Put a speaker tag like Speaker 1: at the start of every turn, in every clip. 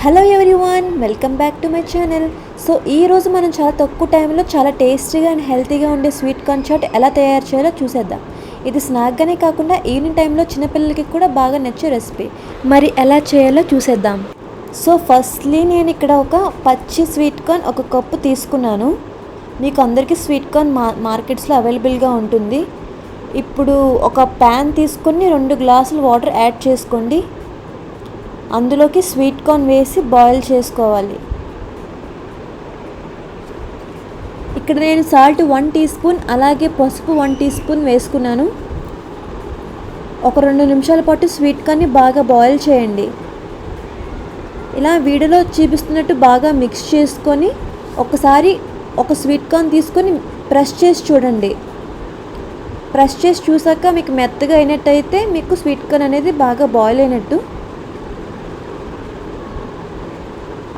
Speaker 1: Hello everyone, welcome back to my channel. So ఈరోజు మనం చాలా తక్కువ టైంలో చాలా టేస్టీగా అండ్ హెల్తీగా ఉండే స్వీట్ కార్న్ చాట్ ఎలా తయారు చేయాలో చూసేద్దాం. ఇది స్నాక్గానే కాకుండా ఈవినింగ్ టైంలో చిన్నపిల్లలకి కూడా బాగా నచ్చే రెసిపీ. మరి ఎలా చేయాలో చూసేద్దాం. సో ఫస్ట్లీ నేను ఇక్కడ ఒక పచ్చి స్వీట్ కార్న్ ఒక కప్పు తీసుకున్నాను. మీకు అందరికీ స్వీట్ కార్న్ మార్కెట్స్లో అవైలబుల్గా ఉంటుంది. ఇప్పుడు ఒక ప్యాన్ తీసుకొని 2 గ్లాసులు వాటర్ యాడ్ చేసుకోండి. అందులోకి స్వీట్ కార్న్ వేసి బాయిల్ చేసుకోవాలి. ఇక్కడ నేను సాల్ట్ 1 టీ స్పూన్ అలాగే పసుపు 1 టీ స్పూన్ వేసుకున్నాను. ఒక 2 నిమిషాల పాటు స్వీట్ కార్న్ని బాగా బాయిల్ చేయండి. ఇలా వీడియోలో చూపిస్తున్నట్టు బాగా మిక్స్ చేసుకొని ఒకసారి ఒక స్వీట్ కార్న్ తీసుకొని ప్రెస్ చేసి చూడండి. ప్రెస్ చేసి చూసాక మీకు మెత్తగా అయినట్టయితే మీకు స్వీట్ కార్న్ అనేది బాగా బాయిల్ అయినట్టు.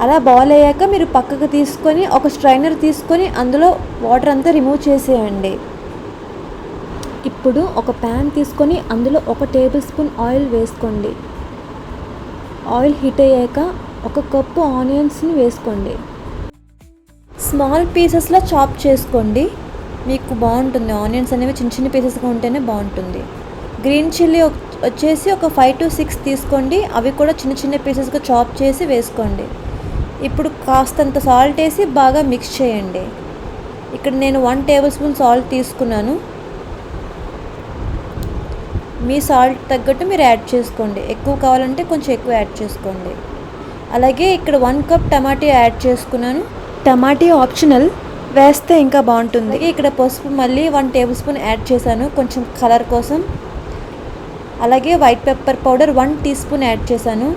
Speaker 1: అలా బాయిల్ అయ్యాక మీరు పక్కకు తీసుకొని ఒక స్ట్రైనర్ తీసుకొని అందులో వాటర్ అంతా రిమూవ్ చేసేయండి. ఇప్పుడు ఒక ప్యాన్ తీసుకొని అందులో 1 టేబుల్ స్పూన్ ఆయిల్ వేసుకోండి. ఆయిల్ హీట్ అయ్యాక 1 కప్పు ఆనియన్స్ని వేసుకోండి. స్మాల్ పీసెస్లో చాప్ చేసుకోండి, మీకు బాగుంటుంది. ఆనియన్స్ అనేవి చిన్న చిన్న పీసెస్గా ఉంటేనే బాగుంటుంది. గ్రీన్ చిల్లీ వచ్చేసి ఒక 5 to 6 తీసుకోండి, అవి కూడా చిన్న చిన్న పీసెస్గా చాప్ చేసి వేసుకోండి. ఇప్పుడు కాస్తంత సాల్ట్ వేసి బాగా మిక్స్ చేయండి. ఇక్కడ నేను 1 టేబుల్ స్పూన్ సాల్ట్ తీసుకున్నాను. మీ సాల్ట్ తగ్గట్టు మీరు యాడ్ చేసుకోండి. ఎక్కువ కావాలంటే కొంచెం ఎక్కువ యాడ్ చేసుకోండి. అలాగే ఇక్కడ 1 కప్ టమాటా యాడ్ చేసుకున్నాను. టమాటా ఆప్షనల్, వేస్తే ఇంకా బాగుంటుంది. ఇక్కడ పసుపు మళ్ళీ 1 టేబుల్ స్పూన్ యాడ్ చేశాను కొంచెం కలర్ కోసం. అలాగే white pepper powder 1 teaspoon add చేశాను.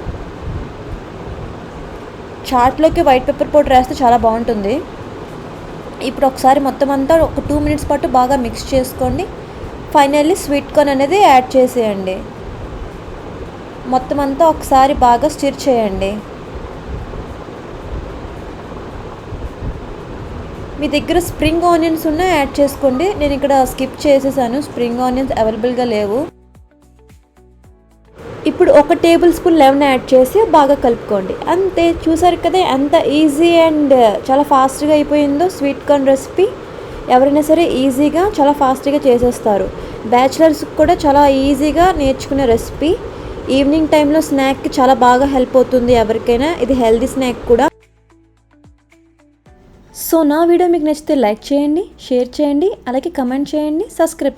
Speaker 1: చాట్లోకి వైట్ పెప్పర్ పౌడర్ వేస్తే చాలా బాగుంటుంది. ఇప్పుడు ఒకసారి మొత్తం అంతా ఒక 2 మినిట్స్ పాటు బాగా మిక్స్ చేసుకోండి. ఫైనల్లీ స్వీట్ కార్న్ అనేది యాడ్ చేసేయండి. మొత్తం అంతా ఒకసారి బాగా స్టిర్ చేయండి. మీ దగ్గర స్ప్రింగ్ ఆనియన్స్ ఉన్నా యాడ్ చేసుకోండి. నేను ఇక్కడ స్కిప్ చేసేసాను, స్ప్రింగ్ ఆనియన్స్ అవైలబుల్గా లేవు. ఇప్పుడు 1 టేబుల్ స్పూన్ లెమన్ యాడ్ చేసి బాగా కలుపుకోండి. అంతే, చూసారు కదా ఎంత ఈజీ అండ్ చాలా ఫాస్ట్గా అయిపోయిందో స్వీట్ కార్న్ రెసిపీ. ఎవరైనా సరే ఈజీగా చాలా ఫాస్ట్గా చేసేస్తారు. బ్యాచిలర్స్కి కూడా చాలా ఈజీగా నేర్చుకునే రెసిపీ. ఈవినింగ్ టైంలో స్నాక్కి చాలా బాగా హెల్ప్ అవుతుంది ఎవరికైనా. ఇది హెల్తీ స్నాక్ కూడా. సో నా వీడియో మీకు నచ్చితే లైక్ చేయండి, షేర్ చేయండి, అలాగే కమెంట్ చేయండి, సబ్స్క్రైబ్